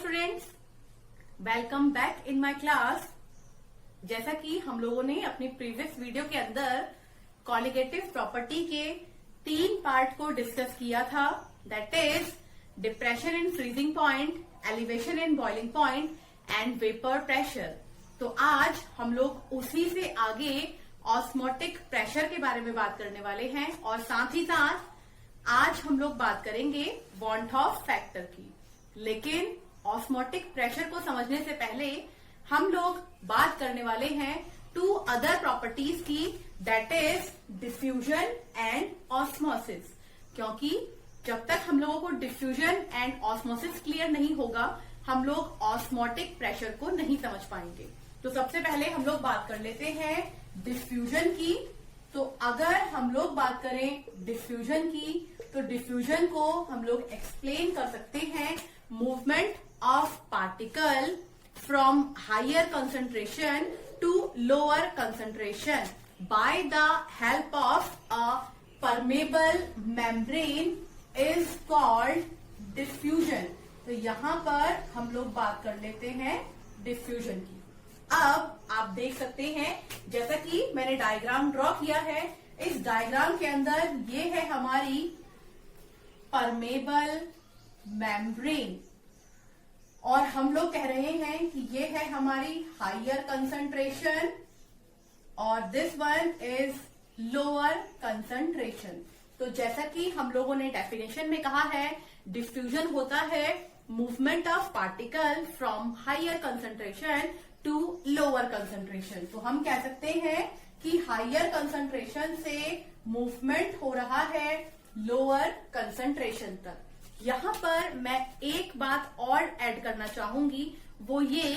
Students, welcome back in my class. जैसा कि हम लोगों ने अपनी प्रीवियस वीडियो के अंदर कॉलिगेटिव प्रॉपर्टी के 3 पार्ट को डिस्कस किया था, that is depression in freezing point, elevation in boiling point and vapour pressure. तो आज हम लोग उसी से आगे ऑस्मोटिक प्रेशर के बारे में बात करने वाले हैं और साथ ही साथ आज हम लोग बात करेंगे वॉन ऑफ फैक्टर की। लेकिन ऑस्मोटिक प्रेशर को समझने से पहले हम लोग बात करने वाले हैं 2 अदर प्रॉपर्टीज की, that is diffusion and osmosis. क्योंकि जब तक हम लोगों को डिफ्यूजन एंड ऑस्मोसिस क्लियर नहीं होगा, हम लोग ऑस्मोटिक प्रेशर को नहीं समझ पाएंगे। तो सबसे पहले हम लोग बात कर लेते हैं डिफ्यूजन की। तो अगर हम लोग बात करें डिफ्यूजन की, तो डिफ्यूजन को हम लोग एक्सप्लेन कर सकते हैं movement of particle from higher concentration to lower concentration by the help of a permeable membrane is called diffusion. तो यहां पर हम लोग बात कर लेते हैं डिफ्यूजन की। अब आप देख सकते हैं, जैसा कि मैंने डायग्राम ड्रॉ किया है, इस डायग्राम के अंदर ये है हमारी परमेबल मेम्ब्रेन और हम लोग कह रहे हैं कि ये है हमारी हायर कंसंट्रेशन और this one is lower concentration. तो जैसा कि हम लोगों ने डेफिनेशन में कहा है, डिफ्यूजन होता है movement of particle from higher concentration to lower concentration. तो हम कह सकते हैं कि हायर कंसंट्रेशन से मूवमेंट हो रहा है लोअर कंसंट्रेशन तक। यहां पर मैं एक बात और ऐड करना चाहूंगी, वो ये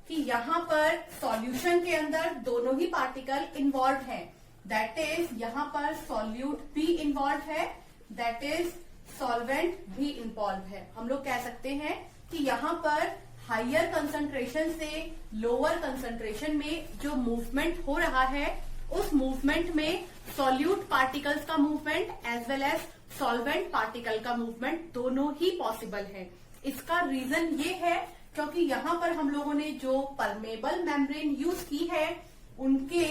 कि यहां पर सॉल्यूशन के अंदर दोनों ही पार्टिकल इन्वॉल्व हैं, दैट इज यहां पर सॉल्यूट भी इन्वॉल्व है, दैट इज सॉल्वेंट भी इन्वॉल्व है। हम लोग कह सकते हैं कि यहां पर हायर कंसंट्रेशन से लोअर कंसंट्रेशन में जो मूवमेंट हो रहा है, उस मूवमेंट में सॉल्यूट पार्टिकल्स का movement as well as solvent particle का मूवमेंट दोनों ही पॉसिबल है। इसका रीजन ये है क्योंकि यहां पर हम लोगों ने जो परमेबल मेम्ब्रेन यूज की है, उनके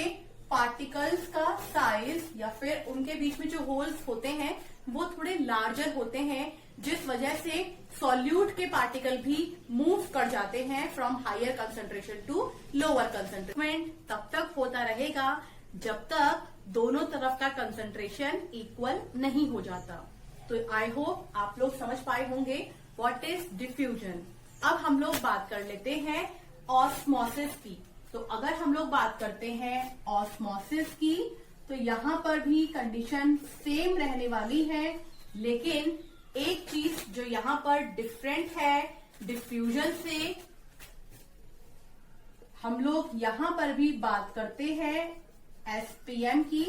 पार्टिकल्स का साइज या फिर उनके बीच में जो होल्स होते हैं वो थोड़े लार्जर होते हैं, जिस वजह से सॉल्यूट के पार्टिकल भी मूव कर जाते हैं from higher concentration to lower concentration. तब तक होता रहेगा जब तक दोनों तरफ का कंसंट्रेशन इक्वल नहीं हो जाता। तो आई होप आप लोग समझ पाए होंगे व्हाट इज डिफ्यूजन। अब हम लोग बात कर लेते हैं ऑस्मोसिस की। तो अगर हम लोग बात करते हैं ऑस्मोसिस की, तो यहां पर भी कंडीशन सेम रहने वाली है, लेकिन एक चीज जो यहां पर डिफरेंट है डिफ्यूजन से, हम लोग यहां पर भी बात करते हैं एसपीएम की,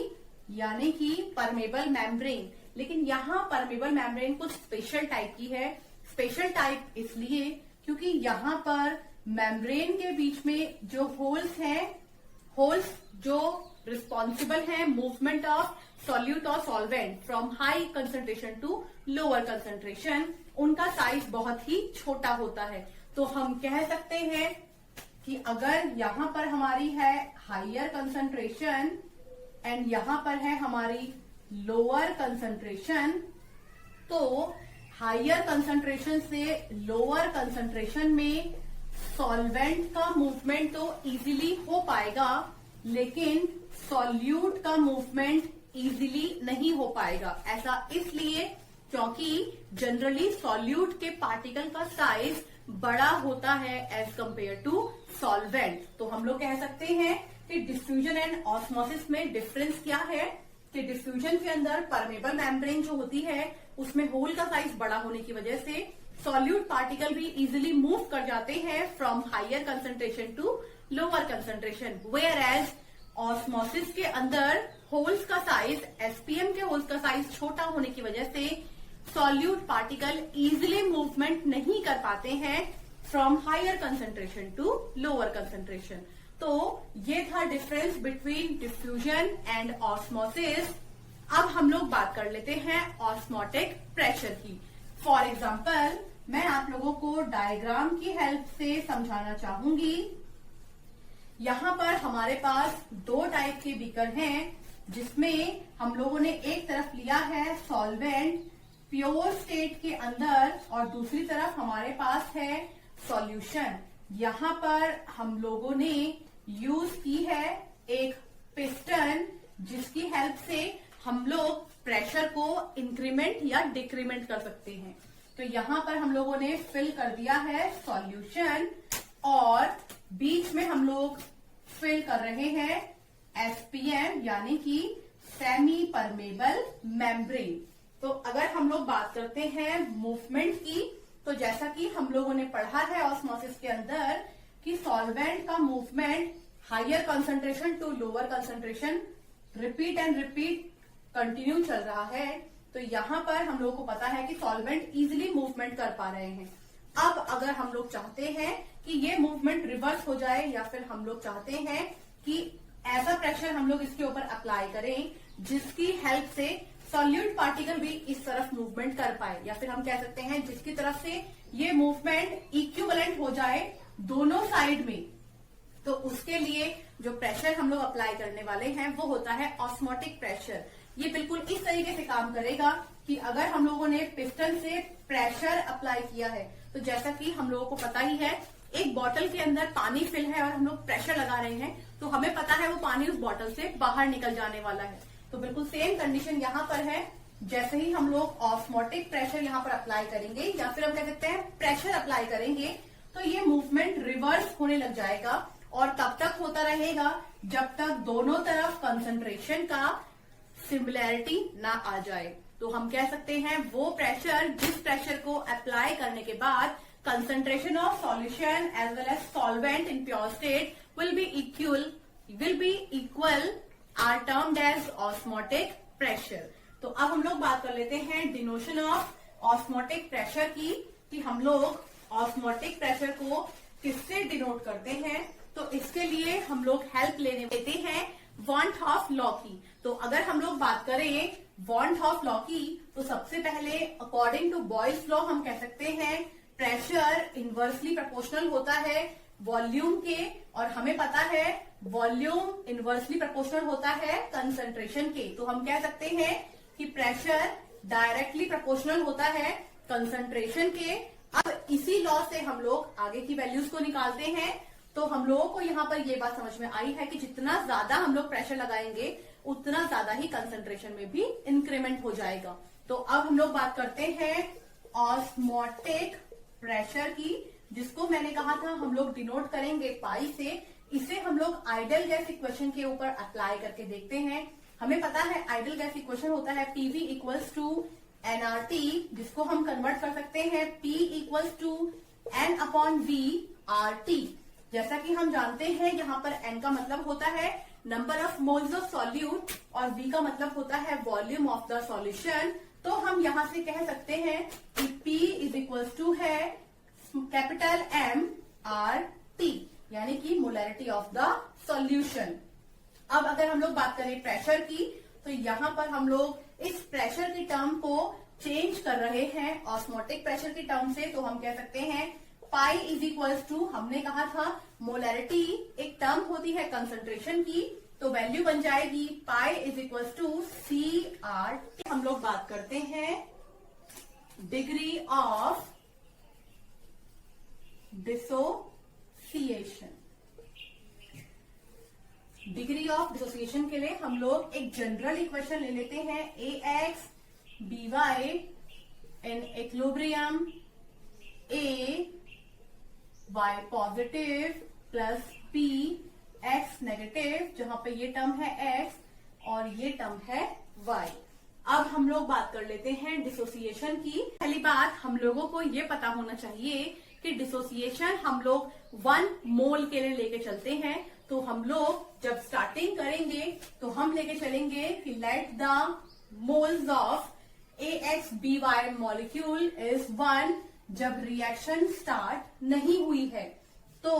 यानी कि परमेबल मेम्ब्रेन। लेकिन यहां परमेबल मेम्ब्रेन कुछ स्पेशल टाइप की है। स्पेशल टाइप इसलिए क्योंकि यहां पर मेम्ब्रेन के बीच में जो होल्स हैं, होल्स जो रिस्पॉन्सिबल है मूवमेंट ऑफ सॉल्यूट और solvent from high concentration to lower concentration, उनका साइज बहुत ही छोटा होता है। तो हम कह सकते हैं कि अगर यहां पर हमारी है हायर कंसंट्रेशन एंड यहां पर है हमारी लोअर कंसंट्रेशन, तो हायर कंसंट्रेशन से लोअर कंसंट्रेशन में सॉल्वेंट का मूवमेंट तो इजीली हो पाएगा, लेकिन सॉल्यूट का मूवमेंट इजीली नहीं हो पाएगा। ऐसा इसलिए क्योंकि जनरली सॉल्यूट के पार्टिकल का साइज बड़ा होता है एज कंपेयर टू सॉल्वेंट। तो हम लोग कह सकते हैं कि डिफ्यूजन एंड ऑस्मोसिस में डिफरेंस क्या है कि डिफ्यूजन के अंदर परमेबल मेम्ब्रेन जो होती है, उसमें होल का साइज बड़ा होने की वजह से सॉल्यूट पार्टिकल भी इजीली मूव कर जाते हैं from higher concentration to lower concentration, whereas osmosis के अंदर होल्स का साइज, एसपीएम के होल्स का साइज छोटा होने की वजह से सॉल्यूट पार्टिकल इजीली मूवमेंट नहीं कर पाते हैं from higher concentration to lower concentration. तो ये था difference between diffusion and osmosis. अब हम लोग बात कर लेते हैं ऑस्मोटिक प्रेशर की। फॉर एग्जाम्पल मैं आप लोगों को डायग्राम की हेल्प से समझाना चाहूंगी। यहाँ पर हमारे पास दो टाइप के बीकर हैं, जिसमें हम लोगों ने एक तरफ लिया है सॉल्वेंट प्योर स्टेट के अंदर और दूसरी तरफ हमारे पास है सॉल्यूशन। यहाँ पर हम लोगों ने यूज की है एक पिस्टन, जिसकी हेल्प से हम लोग प्रेशर को इंक्रीमेंट या डिक्रीमेंट कर सकते हैं। तो यहाँ पर हम लोगों ने फिल कर दिया है सॉल्यूशन और बीच में हम लोग फिल कर रहे हैं एसपीएम यानी कि सेमी परमेबल मेम्ब्रेन। तो अगर हम लोग बात करते हैं मूवमेंट की, तो जैसा कि हम लोगों ने पढ़ा है ऑस्मोसिस के अंदर कि सॉल्वेंट का movement higher concentration to lower concentration repeat and repeat continue चल रहा है। तो यहाँ पर हम लोगों को पता है कि सॉल्वेंट इजीली मूवमेंट कर पा रहे हैं। अब अगर हम लोग चाहते हैं कि ये मूवमेंट रिवर्स हो जाए या फिर हम लोग चाहते हैं कि ऐसा प्रेशर हम लोग इसके ऊपर अप्लाई करें जिसकी हेल्प से सॉल्यूट पार्टिकल भी इस तरफ मूवमेंट कर पाए, या फिर हम कह सकते हैं जिसकी तरफ से ये मूवमेंट इक्विवेलेंट हो जाए दोनों साइड में, तो उसके लिए जो प्रेशर हम लोग अप्लाई करने वाले हैं वो होता है ऑस्मोटिक प्रेशर। ये बिल्कुल इस तरीके से काम करेगा कि अगर हम लोगों ने पिस्टन से प्रेशर अप्लाई किया है, तो जैसा कि हम लोगों को पता ही है एक बॉटल के अंदर पानी फिल है और हम लोग प्रेशर लगा रहे हैं, तो हमें पता है वो पानी उस बॉटल से बाहर निकल जाने वाला है। तो बिल्कुल सेम कंडीशन यहाँ पर है। जैसे ही हम लोग ऑस्मोटिक प्रेशर यहाँ पर अप्लाई करेंगे या फिर हम कह सकते हैं प्रेशर अप्लाई करेंगे, तो ये मूवमेंट रिवर्स होने लग जाएगा और तब तक होता रहेगा जब तक दोनों तरफ कंसंट्रेशन का सिमिलैरिटी ना आ जाए। तो हम कह सकते हैं वो प्रेशर जिस प्रेशर को अप्लाई करने के बाद concentration of solution as well as solvent in pure state will be equal are termed as osmotic pressure। तो अब हम लोग बात कर लेते हैं डिनोशन ऑफ ऑस्मोटिक प्रेशर की, कि हम लोग ऑस्मोटिक प्रेशर को किससे डिनोट करते हैं। तो इसके लिए हम लोग हेल्प लेते हैं वॉन हॉफ लॉ की। तो अगर हम लोग बात करें वॉन हॉफ लॉ की, तो सबसे पहले अकॉर्डिंग टू बॉयल्स लॉ हम कह सकते हैं प्रेशर इनवर्सली प्रोपोर्शनल होता है वॉल्यूम के, और हमें पता है वॉल्यूम इनवर्सली प्रोपोर्शनल होता है कंसंट्रेशन के। तो हम कह सकते हैं कि प्रेशर डायरेक्टली प्रोपोर्शनल होता है कंसंट्रेशन के। अब इसी लॉ से हम लोग आगे की वैल्यूज को निकालते हैं। तो हम लोगों को यहाँ पर ये बात समझ में आई है कि जितना ज्यादा हम लोग प्रेशर लगाएंगे उतना ज्यादा ही कंसंट्रेशन में भी इंक्रीमेंट हो जाएगा। तो अब हम लोग बात करते हैं ऑस्मोटिक प्रेशर की, जिसको मैंने कहा था हम लोग डिनोट करेंगे पाई से। इसे हम लोग आइडियल गैस इक्वेशन के ऊपर अप्लाई करके देखते हैं। हमें पता है आइडियल गैस इक्वेशन होता है पीवी इक्वल्स टू एनआरटी, जिसको हम कन्वर्ट कर सकते हैं P equals to n upon V R T. जैसा कि हम जानते हैं यहाँ पर एन का मतलब होता है number of moles of solute और वी का मतलब होता है वॉल्यूम ऑफ द सॉल्यूशन। तो हम यहाँ से कह सकते हैं कि P इज इक्वल्स टू है कैपिटल M R T, यानी कि मोलैरिटी ऑफ द सॉल्यूशन। अब अगर हम लोग बात करें प्रेशर की, तो यहाँ पर हम लोग इस प्रेशर की टर्म को चेंज कर रहे हैं ऑस्मोटिक प्रेशर की टर्म से। तो हम कह सकते हैं पाई इज इक्वल्स टू, हमने कहा था मोलैरिटी एक टर्म होती है कंसंट्रेशन की, तो वैल्यू बन जाएगी pi is equals to CR। हम लोग बात करते हैं degree of dissociation. Degree of dissociation के लिए हम लोग एक जनरल इक्वेशन ले लेते हैं AX BY in equilibrium A Y positive plus P X negative, जहां पे ये टर्म है X और ये टर्म है Y। अब हम लोग बात कर लेते हैं डिसोसिएशन की। पहली बात हम लोगों को ये पता होना चाहिए कि डिसोसिएशन हम लोग 1 मोल के लिए लेके चलते हैं। तो हम लोग जब स्टार्टिंग करेंगे तो हम लेके चलेंगे कि let the moles of AXBY molecule is 1 जब रिएक्शन स्टार्ट नहीं हुई है। तो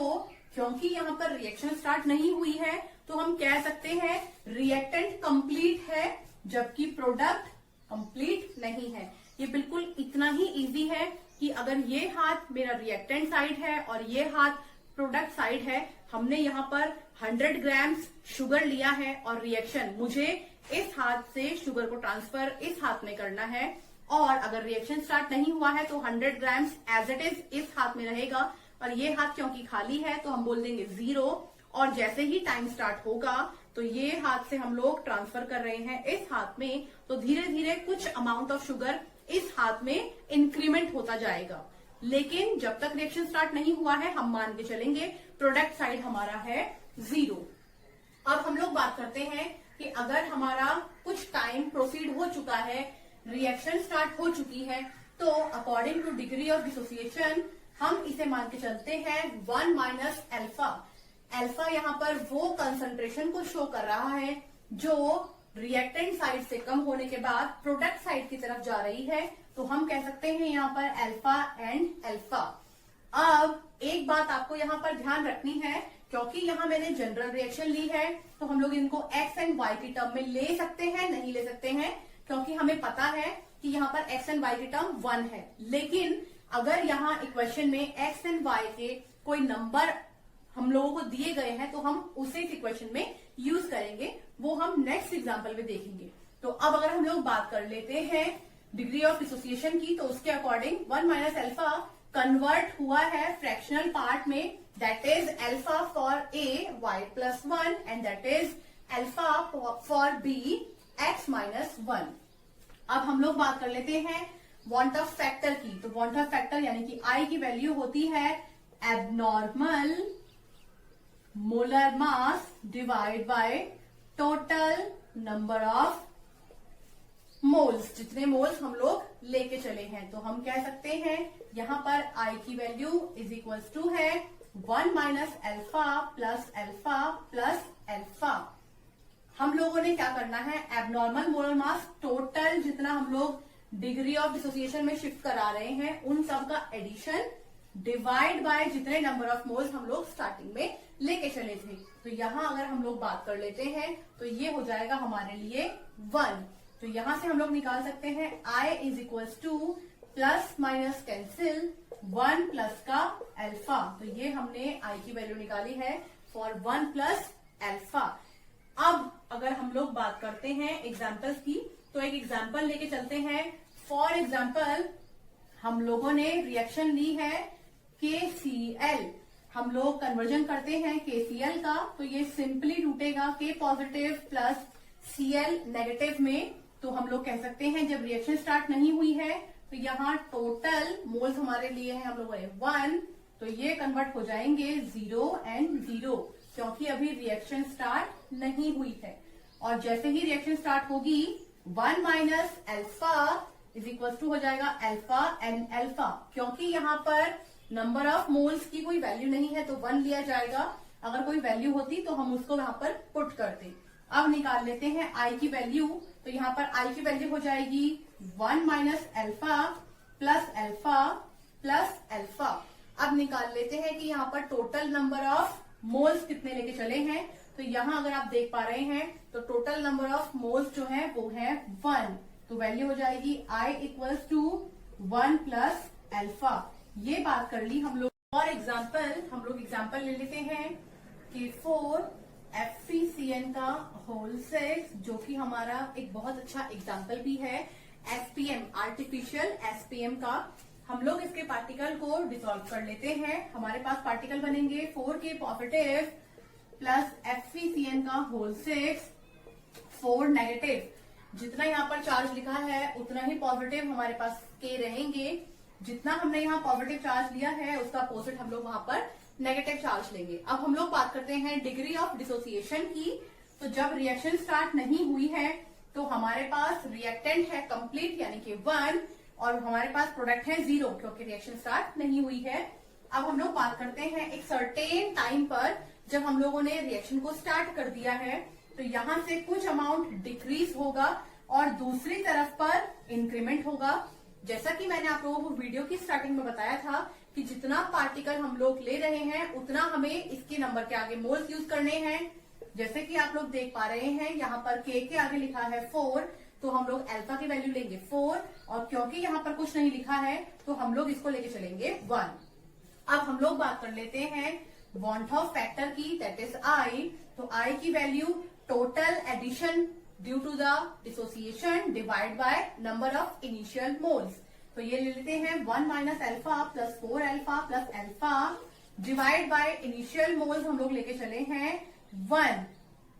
क्योंकि यहाँ पर रिएक्शन स्टार्ट नहीं हुई है तो हम कह सकते हैं रिएक्टेंट कंप्लीट है, जबकि प्रोडक्ट कंप्लीट नहीं है। ये बिल्कुल इतना ही इजी है। कि अगर ये हाथ मेरा रिएक्टेंट साइड है और ये हाथ प्रोडक्ट साइड है, हमने यहाँ पर 100 ग्राम्स शुगर लिया है और रिएक्शन मुझे इस हाथ से शुगर को ट्रांसफर इस हाथ में करना है, और अगर रिएक्शन स्टार्ट नहीं हुआ है तो 100 ग्राम्स एज इट इज इस हाथ में रहेगा और ये हाथ क्योंकि खाली है तो हम बोल देंगे 0, और जैसे ही टाइम स्टार्ट होगा तो ये हाथ से हम लोग ट्रांसफर कर रहे हैं इस हाथ में, तो धीरे धीरे कुछ अमाउंट ऑफ शुगर इस हाथ में इंक्रीमेंट होता जाएगा। लेकिन जब तक रिएक्शन स्टार्ट नहीं हुआ है हम मान के चलेंगे प्रोडक्ट साइड हमारा है 0। अब हम लोग बात करते हैं कि अगर हमारा कुछ टाइम प्रोसीड हो चुका है, रिएक्शन स्टार्ट हो चुकी है, तो according two degree of dissociation हम इसे मान के चलते हैं 1 माइनस अल्फा। अल्फा यहाँ पर वो कंसंट्रेशन को शो कर रहा है जो रिएक्टेंट साइड से कम होने के बाद प्रोडक्ट साइड की तरफ जा रही है, तो हम कह सकते हैं यहाँ पर अल्फा एंड अल्फा। अब एक बात आपको यहाँ पर ध्यान रखनी है, क्योंकि यहाँ मैंने जनरल रिएक्शन ली है तो हम लोग इनको एक्स एंड वाई की टर्म में ले सकते हैं, नहीं ले सकते हैं, क्योंकि हमें पता है कि यहाँ पर एक्स एंड वाई की टर्म 1 है। लेकिन अगर यहाँ इक्वेशन में एक्स एंड वाई के कोई नंबर हम लोगों को दिए गए हैं तो हम उसे इस इक्वेशन में यूज करेंगे, वो हम नेक्स्ट एग्जाम्पल में देखेंगे। तो अब अगर हम लोग बात कर लेते हैं डिग्री ऑफ डिसोसिएशन की, तो उसके अकॉर्डिंग 1 माइनस अल्फा कन्वर्ट हुआ है फ्रैक्शनल पार्ट में, that is alpha for A Y plus 1 and that is alpha for B X minus 1। अब हम लोग बात कर लेते हैं वांट ऑफ फैक्टर की। तो वांट ऑफ फैक्टर यानी कि आई की वैल्यू होती है abnormal molar mass divide by total number of moles, जितने मोल्स हम लोग लेके चले हैं। तो हम कह सकते हैं यहाँ पर आई की वैल्यू इज इक्वल टू है 1 minus alpha plus alpha plus alpha. हम लोगों ने क्या करना है, एबनॉर्मल मोलर मास टोटल जितना हम लोग डिग्री ऑफ डिसोसिएशन में शिफ्ट करा रहे हैं उन सब का एडिशन डिवाइड बाय जितने नंबर ऑफ मोल्स हम लोग स्टार्टिंग में लेके चले थे। तो यहाँ अगर हम लोग बात कर लेते हैं तो ये हो जाएगा हमारे लिए 1। तो यहां से हम लोग निकाल सकते हैं I is equal two plus minus cancel 1 plus का अल्फा। तो ये हमने I की वैल्यू निकाली है फॉर 1 प्लस अल्फा। अब अगर हम लोग बात करते हैं एग्जाम्पल्स की, तो एक एग्जाम्पल लेके चलते हैं। फॉर एग्जाम्पल हम लोगों ने रिएक्शन ली है KCl, हम लोग कन्वर्जन करते हैं KCl का, तो ये सिंपली टूटेगा K positive plus Cl negative में। तो हम लोग कह सकते हैं जब रिएक्शन स्टार्ट नहीं हुई है तो यहाँ टोटल मोल्स हमारे लिए है हम लोगों ने 1, तो ये कन्वर्ट हो जाएंगे 0 एंड 0, क्योंकि अभी रिएक्शन स्टार्ट नहीं हुई है। और जैसे ही रिएक्शन स्टार्ट होगी 1 minus alpha is equal to हो जाएगा अल्फा एंड अल्फा, क्योंकि यहाँ पर नंबर ऑफ मोल्स की कोई वैल्यू नहीं है तो 1 लिया जाएगा, अगर कोई वैल्यू होती तो हम उसको यहाँ पर पुट करते। अब निकाल लेते हैं आई की वैल्यू, तो यहाँ पर आई की वैल्यू हो जाएगी 1 minus alpha plus alpha plus alpha. अब निकाल लेते हैं कि यहाँ पर टोटल नंबर ऑफ मोल्स कितने लेके चले हैं। तो यहाँ अगर आप देख पा रहे हैं तो टोटल नंबर ऑफ मोल्स जो है वो है 1, तो वैल्यू हो जाएगी I equal to 1 plus alpha. ये बात कर ली हम लोग। और एग्जाम्पल हम लोग एग्जाम्पल ले लेते हैं कि 4 FeCN का होल 6, जो कि हमारा एक बहुत अच्छा एग्जाम्पल भी है SPM आर्टिफिशियल SPM का। हम लोग इसके पार्टिकल को डिसॉल्व कर लेते हैं, हमारे पास पार्टिकल बनेंगे 4K पॉजिटिव प्लस FeCN का होल 6 4 नेगेटिव। जितना यहाँ पर चार्ज लिखा है उतना ही पॉजिटिव हमारे पास K रहेंगे, जितना हमने यहाँ पॉजिटिव चार्ज लिया है उसका अपोजिट हम लोग वहां पर नेगेटिव चार्ज लेंगे। अब हम लोग बात करते हैं डिग्री ऑफ डिसोसिएशन की। तो जब रिएक्शन स्टार्ट नहीं हुई है तो हमारे पास रिएक्टेंट है कंप्लीट यानी कि 1 और हमारे पास प्रोडक्ट है 0, क्योंकि रिएक्शन स्टार्ट नहीं हुई है। अब हम लोग बात करते हैं एक सर्टेन टाइम पर जब हम लोगों ने रिएक्शन को स्टार्ट कर दिया है तो यहाँ से कुछ अमाउंट डिक्रीज होगा और दूसरी तरफ पर इंक्रीमेंट होगा। जैसा कि मैंने आप लोगों को वीडियो की स्टार्टिंग में बताया था कि जितना पार्टिकल हम लोग ले रहे हैं उतना हमें इसके नंबर के आगे मोल्स यूज करने हैं। जैसे कि आप लोग देख पा रहे हैं यहाँ पर K के आगे लिखा है 4, तो हम लोग अल्फा की वैल्यू लेंगे 4, और क्योंकि यहाँ पर कुछ नहीं लिखा है तो हम लोग इसको लेके चलेंगे 1। अब हम लोग बात कर लेते हैं वांट ऑफ फैक्टर की, दैट इज आई। तो आई की value total addition due to the dissociation divide by number of initial moles. तो ये ले लेते हैं 1 minus alpha plus 4 alpha plus alpha divide by initial moles हम लोग लेके चले हैं 1।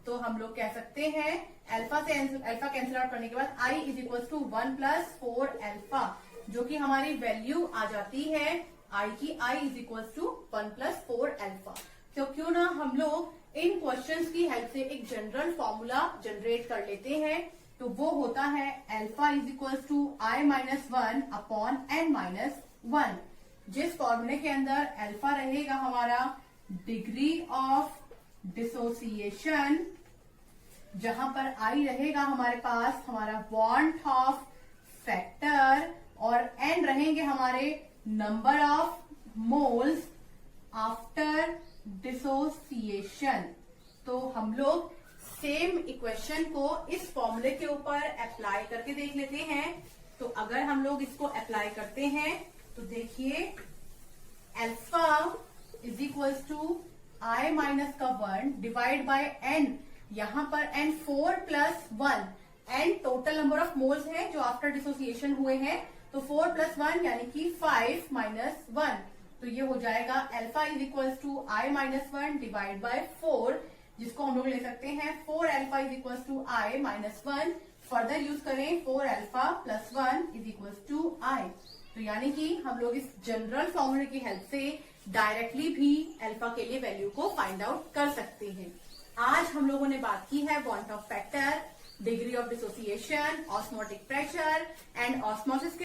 तो हम लोग कह सकते हैं अल्फा से अल्फा कैंसिल आउट करने के बाद I is equal to 1 plus 4 alpha, जो कि हमारी वैल्यू आ जाती है आई की, I is equal to 1 plus 4 alpha. तो क्यों ना हम लोग इन क्वेश्चंस की हेल्प से एक जनरल फॉर्मूला जनरेट कर लेते हैं। तो वो होता है alpha is equal to I minus 1 upon n minus 1, जिस फॉर्मूले के अंदर अल्फा रहेगा हमारा डिग्री ऑफ डिसोसिएशन, जहां पर आई रहेगा हमारे पास हमारा वांट ऑफ फैक्टर, और एन रहेंगे हमारे number of moles after dissociation. तो हम लोग सेम इक्वेशन को इस फॉर्मूले के ऊपर अप्लाई करके देख लेते हैं। तो अगर हम लोग इसको अप्लाई करते हैं तो देखिए alpha is equal to I minus का 1 डिवाइड बाय एन, यहां पर n 4 plus 1, n total number of moles है जो आफ्टर डिसोसिएशन हुए हैं, तो 4 प्लस 1 यानी कि 5 माइनस 1। तो ये हो जाएगा alpha is equal to I minus 1 divide by 4, जिसको हम लोग ले सकते हैं 4 alpha is equal to I minus 1। Further use करें 4 alpha plus 1 is equal to I. तो यानी कि हम लोग इस जनरल फॉर्मूले की हेल्प से डायरेक्टली भी अल्फा के लिए वैल्यू को फाइंड आउट कर सकते हैं। आज हम लोगों ने बात की है want Hoff factor, degree of dissociation, osmotic pressure and osmosis